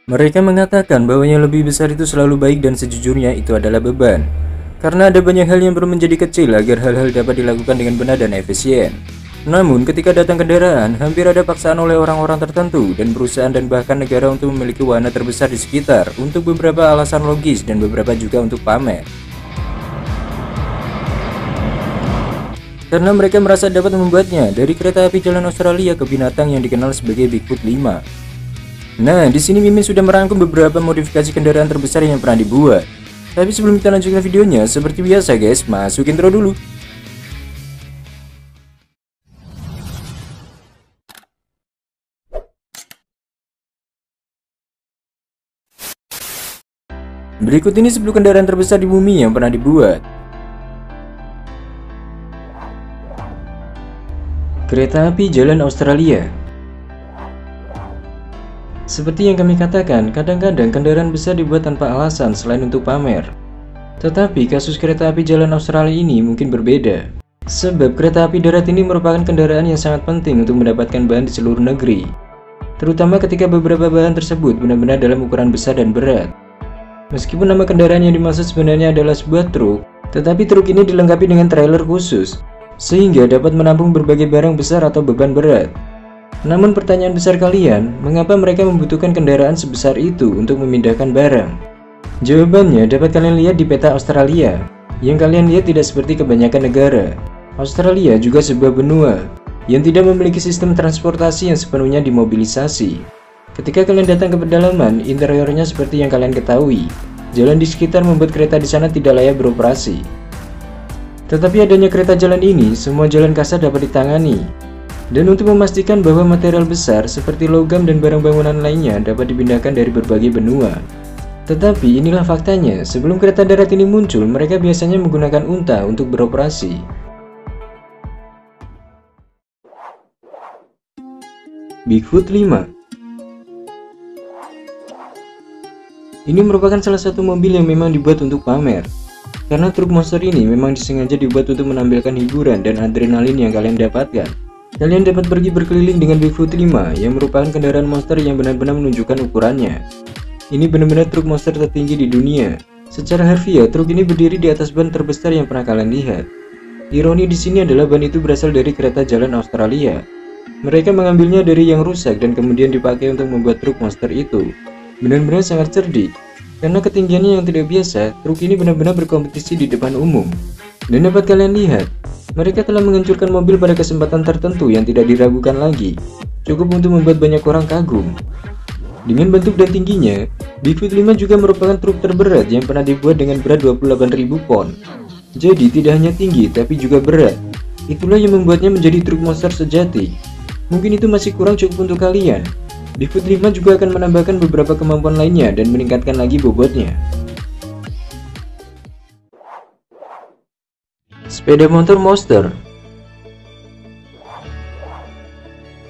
Mereka mengatakan bahwa yang lebih besar itu selalu baik dan sejujurnya itu adalah beban. Karena ada banyak hal yang perlu menjadi kecil agar hal-hal dapat dilakukan dengan benar dan efisien. Namun ketika datang kendaraan, hampir ada paksaan oleh orang-orang tertentu dan perusahaan dan bahkan negara untuk memiliki wahana terbesar di sekitar untuk beberapa alasan logis dan beberapa juga untuk pamer. Karena mereka merasa dapat membuatnya dari kereta api jalan Australia ke binatang yang dikenal sebagai Bigfoot 5. Nah, di sini Mimin sudah merangkum beberapa modifikasi kendaraan terbesar yang pernah dibuat. Tapi sebelum kita lanjutkan videonya, seperti biasa guys, masuk intro dulu. Berikut ini 10 kendaraan terbesar di bumi yang pernah dibuat. Kereta api jalan Australia. Seperti yang kami katakan, kadang-kadang kendaraan besar dibuat tanpa alasan selain untuk pamer. Tetapi kasus kereta api jalan Australia ini mungkin berbeda. Sebab kereta api darat ini merupakan kendaraan yang sangat penting untuk mendapatkan bahan di seluruh negeri. Terutama ketika beberapa bahan tersebut benar-benar dalam ukuran besar dan berat. Meskipun nama kendaraan yang dimaksud sebenarnya adalah sebuah truk, tetapi truk ini dilengkapi dengan trailer khusus, sehingga dapat menampung berbagai barang besar atau beban berat. Namun pertanyaan besar kalian, mengapa mereka membutuhkan kendaraan sebesar itu untuk memindahkan barang? Jawabannya dapat kalian lihat di peta Australia. Yang kalian lihat tidak seperti kebanyakan negara. Australia juga sebuah benua yang tidak memiliki sistem transportasi yang sepenuhnya dimobilisasi. Ketika kalian datang ke pedalaman, interiornya seperti yang kalian ketahui. Jalan di sekitar membuat kereta di sana tidak layak beroperasi. Tetapi adanya kereta jalan ini, semua jalan kasar dapat ditangani. Dan untuk memastikan bahwa material besar seperti logam dan barang bangunan lainnya dapat dipindahkan dari berbagai benua. Tetapi inilah faktanya, sebelum kereta darat ini muncul, mereka biasanya menggunakan unta untuk beroperasi. Bigfoot 5. Ini merupakan salah satu mobil yang memang dibuat untuk pamer. Karena truk monster ini memang disengaja dibuat untuk menampilkan hiburan dan adrenalin yang kalian dapatkan. Kalian dapat pergi berkeliling dengan Bigfoot 5 yang merupakan kendaraan monster yang benar-benar menunjukkan ukurannya. Ini benar-benar truk monster tertinggi di dunia. Secara harfiah, truk ini berdiri di atas ban terbesar yang pernah kalian lihat. Ironi di sini adalah ban itu berasal dari kereta jalan Australia. Mereka mengambilnya dari yang rusak dan kemudian dipakai untuk membuat truk monster itu. Benar-benar sangat cerdik, karena ketinggiannya yang tidak biasa, truk ini benar-benar berkompetisi di depan umum. Dan dapat kalian lihat, mereka telah menghancurkan mobil pada kesempatan tertentu yang tidak diragukan lagi, cukup untuk membuat banyak orang kagum. Dengan bentuk dan tingginya, Bigfoot 5 juga merupakan truk terberat yang pernah dibuat dengan berat 28.000 pon. Jadi tidak hanya tinggi, tapi juga berat. Itulah yang membuatnya menjadi truk monster sejati. Mungkin itu masih kurang cukup untuk kalian. Bigfoot 5 juga akan menambahkan beberapa kemampuan lainnya dan meningkatkan lagi bobotnya. Sepeda motor monster.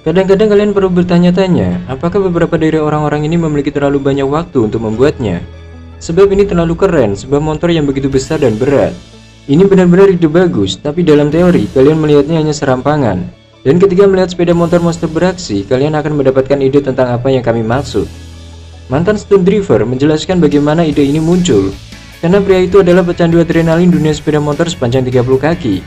Kadang-kadang kalian perlu bertanya-tanya, apakah beberapa dari orang-orang ini memiliki terlalu banyak waktu untuk membuatnya? Sebab ini terlalu keren, sebuah motor yang begitu besar dan berat. Ini benar-benar ide bagus, tapi dalam teori kalian melihatnya hanya serampangan. Dan ketika melihat sepeda motor monster beraksi, kalian akan mendapatkan ide tentang apa yang kami maksud. Mantan stunt driver menjelaskan bagaimana ide ini muncul. Karena pria itu adalah pecandu adrenalin dunia sepeda motor sepanjang 30 kaki.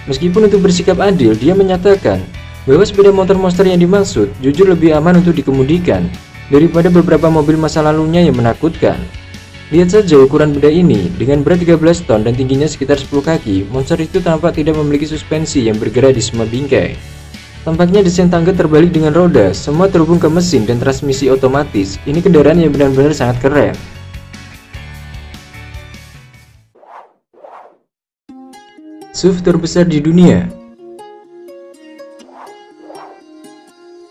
Meskipun untuk bersikap adil, dia menyatakan bahwa sepeda motor monster yang dimaksud jujur lebih aman untuk dikemudikan daripada beberapa mobil masa lalunya yang menakutkan. Lihat saja ukuran benda ini, dengan berat 13 ton dan tingginya sekitar 10 kaki, monster itu tampak tidak memiliki suspensi yang bergerak di semua bingkai. Tampaknya desain tangga terbalik dengan roda, semua terhubung ke mesin dan transmisi otomatis. Ini kendaraan yang benar-benar sangat keren. SUV terbesar di dunia.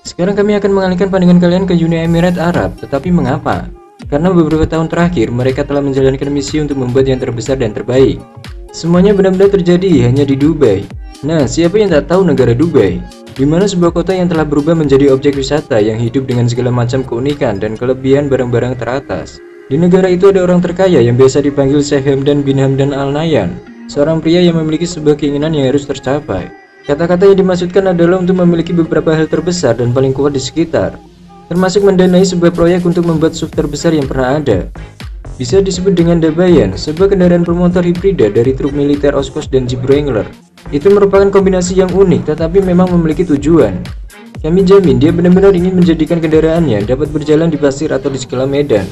Sekarang kami akan mengalihkan pandangan kalian ke Uni Emirat Arab, tetapi mengapa? Karena beberapa tahun terakhir mereka telah menjalankan misi untuk membuat yang terbesar dan terbaik. Semuanya benar-benar terjadi hanya di Dubai. Nah, siapa yang tak tahu negara Dubai? Di mana sebuah kota yang telah berubah menjadi objek wisata yang hidup dengan segala macam keunikan dan kelebihan barang-barang teratas. Di negara itu ada orang terkaya yang biasa dipanggil Sheikh Hamdan bin Hamdan Al Nahyan, seorang pria yang memiliki sebuah keinginan yang harus tercapai. Kata-kata yang dimaksudkan adalah untuk memiliki beberapa hal terbesar dan paling kuat di sekitar. termasuk mendanai sebuah proyek untuk membuat SUV terbesar yang pernah ada. Bisa disebut dengan Dabayan, sebuah kendaraan bermotor hibrida dari truk militer Oshkosh dan Jeep Wrangler. Itu merupakan kombinasi yang unik, tetapi memang memiliki tujuan. Kami jamin dia benar-benar ingin menjadikan kendaraannya dapat berjalan di pasir atau di segala medan.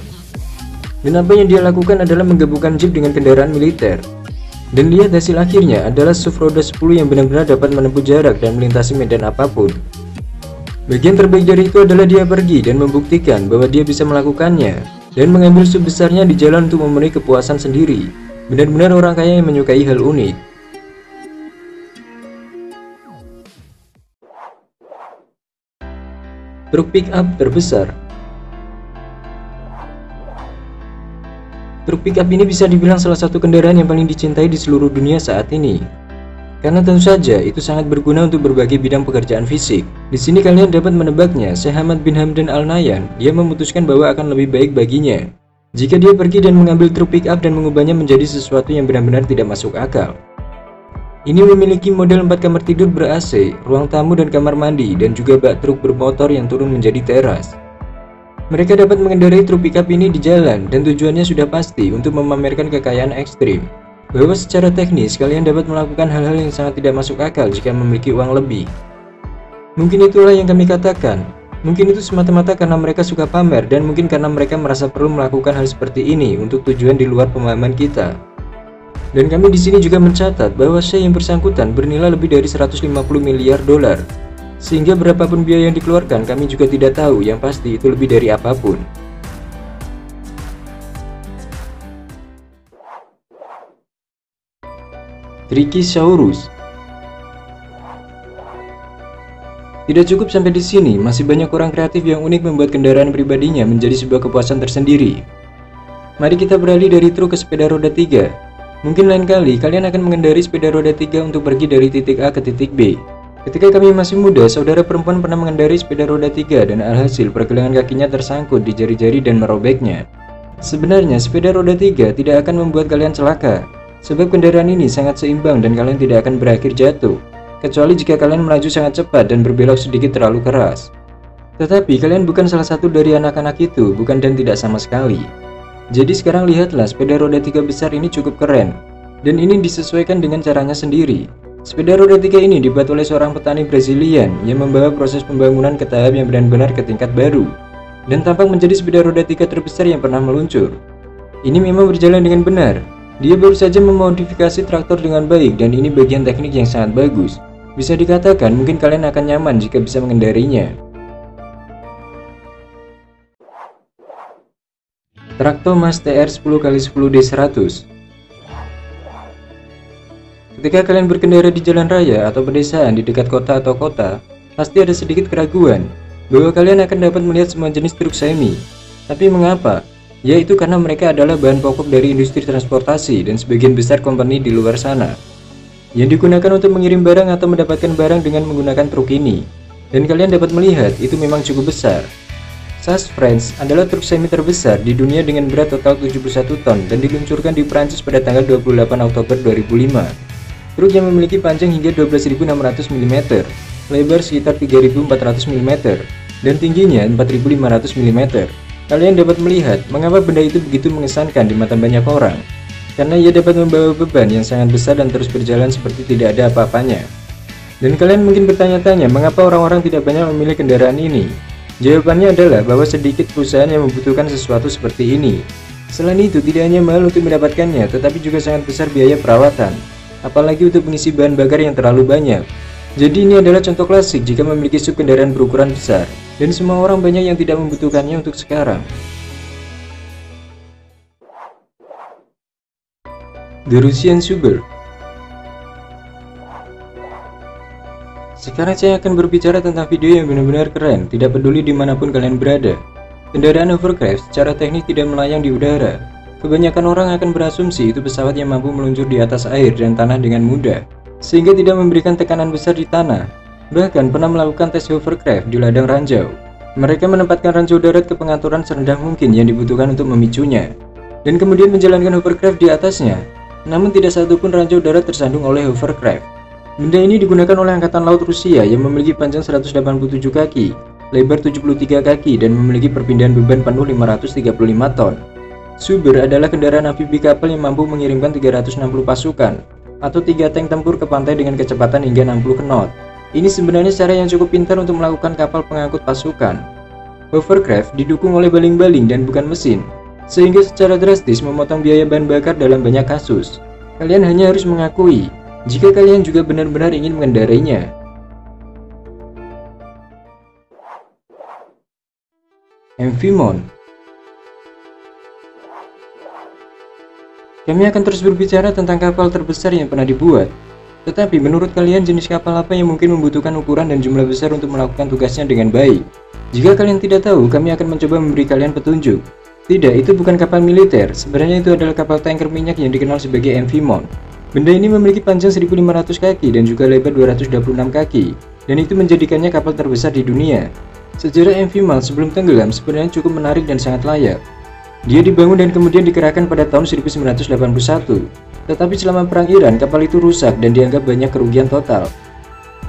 Dan apa yang dia lakukan adalah menggabungkan Jeep dengan kendaraan militer. Dan lihat hasil akhirnya adalah SUV roda 10 yang benar-benar dapat menempuh jarak dan melintasi medan apapun. Bagian terbaik dari itu adalah dia pergi dan membuktikan bahwa dia bisa melakukannya dan mengambil SUV besarnya di jalan untuk memenuhi kepuasan sendiri. Benar-benar orang kaya yang menyukai hal unik. Truk pick-up terbesar. Truk pick-up ini bisa dibilang salah satu kendaraan yang paling dicintai di seluruh dunia saat ini. Karena tentu saja itu sangat berguna untuk berbagai bidang pekerjaan fisik. Di sini kalian dapat menebaknya, Syekh Hamad bin Hamdan Al Nahyan, dia memutuskan bahwa akan lebih baik baginya jika dia pergi dan mengambil truk pick-up dan mengubahnya menjadi sesuatu yang benar-benar tidak masuk akal. Ini memiliki model 4 kamar tidur ber-AC, ruang tamu dan kamar mandi, dan juga bak truk bermotor yang turun menjadi teras. Mereka dapat mengendarai truk pickup ini di jalan, dan tujuannya sudah pasti untuk memamerkan kekayaan ekstrim. Bahwa secara teknis kalian dapat melakukan hal-hal yang sangat tidak masuk akal jika memiliki uang lebih. Mungkin itulah yang kami katakan. Mungkin itu semata-mata karena mereka suka pamer, dan mungkin karena mereka merasa perlu melakukan hal seperti ini untuk tujuan di luar pemahaman kita. Dan kami di sini juga mencatat bahwa Syekh yang bersangkutan bernilai lebih dari 150 miliar dolar. Sehingga berapapun biaya yang dikeluarkan kami juga tidak tahu, yang pasti itu lebih dari apapun. Trikysaurus. Tidak cukup sampai di sini, masih banyak orang kreatif yang unik membuat kendaraan pribadinya menjadi sebuah kepuasan tersendiri. Mari kita beralih dari truk ke sepeda roda 3. Mungkin lain kali kalian akan mengendarai sepeda roda 3 untuk pergi dari titik A ke titik B. Ketika kami masih muda, saudara perempuan pernah mengendarai sepeda roda 3 dan alhasil pergelangan kakinya tersangkut di jari-jari dan merobeknya. Sebenarnya sepeda roda 3 tidak akan membuat kalian celaka, sebab kendaraan ini sangat seimbang dan kalian tidak akan berakhir jatuh, kecuali jika kalian melaju sangat cepat dan berbelok sedikit terlalu keras. Tetapi kalian bukan salah satu dari anak-anak itu, bukan dan tidak sama sekali. Jadi sekarang lihatlah, sepeda roda 3 besar ini cukup keren, dan ini disesuaikan dengan caranya sendiri. Sepeda roda 3 ini dibuat oleh seorang petani Brazilian yang membawa proses pembangunan ke tahap yang benar-benar ke tingkat baru, dan tampak menjadi sepeda roda 3 terbesar yang pernah meluncur. Ini memang berjalan dengan benar. Dia baru saja memodifikasi traktor dengan baik, dan ini bagian teknik yang sangat bagus. Bisa dikatakan mungkin kalian akan nyaman jika bisa mengendarinya. Traktomas TR10x10D100. Ketika kalian berkendara di jalan raya atau pedesaan di dekat kota atau kota, pasti ada sedikit keraguan bahwa kalian akan dapat melihat semua jenis truk semi. Tapi mengapa? Yaitu karena mereka adalah bahan pokok dari industri transportasi dan sebagian besar company di luar sana yang digunakan untuk mengirim barang atau mendapatkan barang dengan menggunakan truk ini. Dan kalian dapat melihat itu memang cukup besar. SAS France adalah truk semi terbesar di dunia dengan berat total 71 ton dan diluncurkan di Prancis pada tanggal 28 Oktober 2005. Truk yang memiliki panjang hingga 12.600 mm, lebar sekitar 3.400 mm, dan tingginya 4.500 mm. Kalian dapat melihat mengapa benda itu begitu mengesankan di mata banyak orang. Karena ia dapat membawa beban yang sangat besar dan terus berjalan seperti tidak ada apa-apanya. Dan kalian mungkin bertanya-tanya mengapa orang-orang tidak banyak memilih kendaraan ini. Jawabannya adalah bahwa sedikit perusahaan yang membutuhkan sesuatu seperti ini. Selain itu, tidak hanya mahal untuk mendapatkannya, tetapi juga sangat besar biaya perawatan, apalagi untuk mengisi bahan bakar yang terlalu banyak. Jadi ini adalah contoh klasik jika memiliki sub kendaraan berukuran besar, dan semua orang banyak yang tidak membutuhkannya untuk sekarang. The Russian Suburb. Sekarang saya akan berbicara tentang video yang benar-benar keren, tidak peduli dimanapun kalian berada. Kendaraan hovercraft secara teknis tidak melayang di udara. Kebanyakan orang akan berasumsi itu pesawat yang mampu meluncur di atas air dan tanah dengan mudah, sehingga tidak memberikan tekanan besar di tanah. Bahkan pernah melakukan tes hovercraft di ladang ranjau. Mereka menempatkan ranjau darat ke pengaturan serendah mungkin yang dibutuhkan untuk memicunya, dan kemudian menjalankan hovercraft di atasnya. Namun tidak satupun ranjau darat tersandung oleh hovercraft. Benda ini digunakan oleh Angkatan Laut Rusia yang memiliki panjang 187 kaki lebar 73 kaki dan memiliki perpindahan beban penuh 535 ton. Super adalah kendaraan amfibi kapal yang mampu mengirimkan 360 pasukan atau 3 tank tempur ke pantai dengan kecepatan hingga 60 knot. Ini sebenarnya cara yang cukup pintar untuk melakukan kapal pengangkut pasukan. Hovercraft didukung oleh baling-baling dan bukan mesin, sehingga secara drastis memotong biaya bahan bakar dalam banyak kasus. Kalian hanya harus mengakui jika kalian juga benar-benar ingin mengendarainya. Amphimon. Kami akan terus berbicara tentang kapal terbesar yang pernah dibuat. Tetapi menurut kalian jenis kapal apa yang mungkin membutuhkan ukuran dan jumlah besar untuk melakukan tugasnya dengan baik? Jika kalian tidak tahu, kami akan mencoba memberi kalian petunjuk. Tidak, itu bukan kapal militer. Sebenarnya itu adalah kapal tanker minyak yang dikenal sebagai Amphimon. Benda ini memiliki panjang 1.500 kaki dan juga lebar 226 kaki, dan itu menjadikannya kapal terbesar di dunia. Sejarah Amphimon sebelum tenggelam sebenarnya cukup menarik dan sangat layak. Dia dibangun dan kemudian dikerahkan pada tahun 1981. Tetapi selama Perang Iran, kapal itu rusak dan dianggap banyak kerugian total.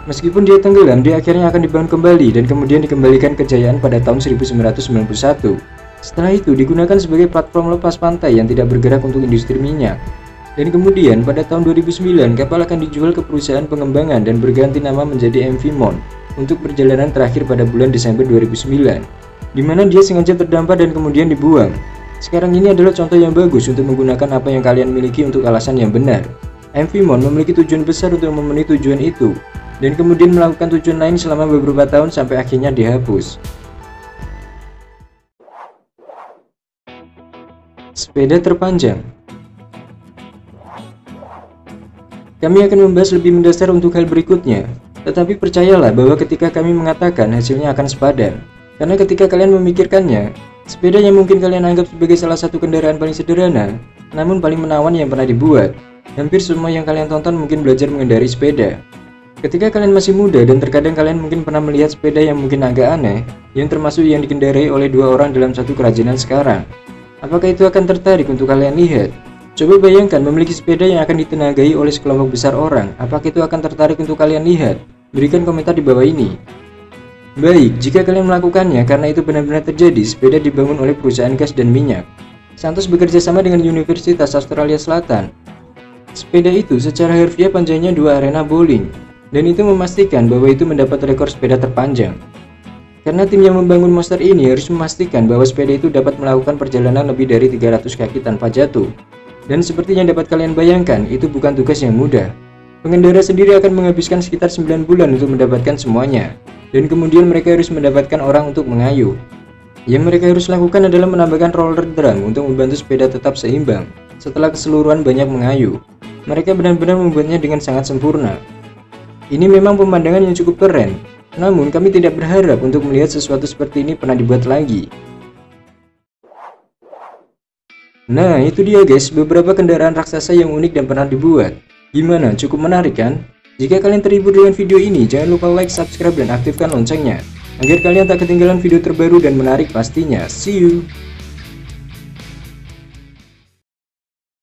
Meskipun dia tenggelam, dia akhirnya akan dibangun kembali dan kemudian dikembalikan kejayaan pada tahun 1991. Setelah itu digunakan sebagai platform lepas pantai yang tidak bergerak untuk industri minyak. Dan kemudian pada tahun 2009, kapal akan dijual ke perusahaan pengembangan dan berganti nama menjadi Amphimon untuk perjalanan terakhir pada bulan Desember 2009, di mana dia sengaja terdampar dan kemudian dibuang. Sekarang ini adalah contoh yang bagus untuk menggunakan apa yang kalian miliki untuk alasan yang benar. Amphimon memiliki tujuan besar untuk memenuhi tujuan itu, dan kemudian melakukan tujuan lain selama beberapa tahun sampai akhirnya dihapus. Sepeda terpanjang. Kami akan membahas lebih mendasar untuk hal berikutnya, tetapi percayalah bahwa ketika kami mengatakan hasilnya akan sepadan. Karena ketika kalian memikirkannya, sepeda yang mungkin kalian anggap sebagai salah satu kendaraan paling sederhana, namun paling menawan yang pernah dibuat. Hampir semua yang kalian tonton mungkin belajar mengendarai sepeda. Ketika kalian masih muda dan terkadang kalian mungkin pernah melihat sepeda yang mungkin agak aneh, yang termasuk yang dikendarai oleh 2 orang dalam satu kerajinan sekarang. Apakah itu akan tertarik untuk kalian lihat? Coba bayangkan memiliki sepeda yang akan ditenagai oleh sekelompok besar orang. Apakah itu akan tertarik untuk kalian lihat? Berikan komentar di bawah ini. Baik, jika kalian melakukannya karena itu benar-benar terjadi, sepeda dibangun oleh perusahaan gas dan minyak. Santos bekerja sama dengan Universitas Australia Selatan. Sepeda itu secara harfiah panjangnya 2 arena bowling, dan itu memastikan bahwa itu mendapat rekor sepeda terpanjang. Karena tim yang membangun monster ini harus memastikan bahwa sepeda itu dapat melakukan perjalanan lebih dari 300 kaki tanpa jatuh. Dan seperti yang dapat kalian bayangkan, itu bukan tugas yang mudah. Pengendara sendiri akan menghabiskan sekitar 9 bulan untuk mendapatkan semuanya, dan kemudian mereka harus mendapatkan orang untuk mengayuh. Yang mereka harus lakukan adalah menambahkan roller drum untuk membantu sepeda tetap seimbang. Setelah keseluruhan banyak mengayuh, mereka benar-benar membuatnya dengan sangat sempurna. Ini memang pemandangan yang cukup keren, namun kami tidak berharap untuk melihat sesuatu seperti ini pernah dibuat lagi. Nah, itu dia guys, beberapa kendaraan raksasa yang unik dan pernah dibuat. Gimana, cukup menarik kan? Jika kalian terhibur dengan video ini, jangan lupa like, subscribe, dan aktifkan loncengnya, agar kalian tak ketinggalan video terbaru dan menarik pastinya. See you!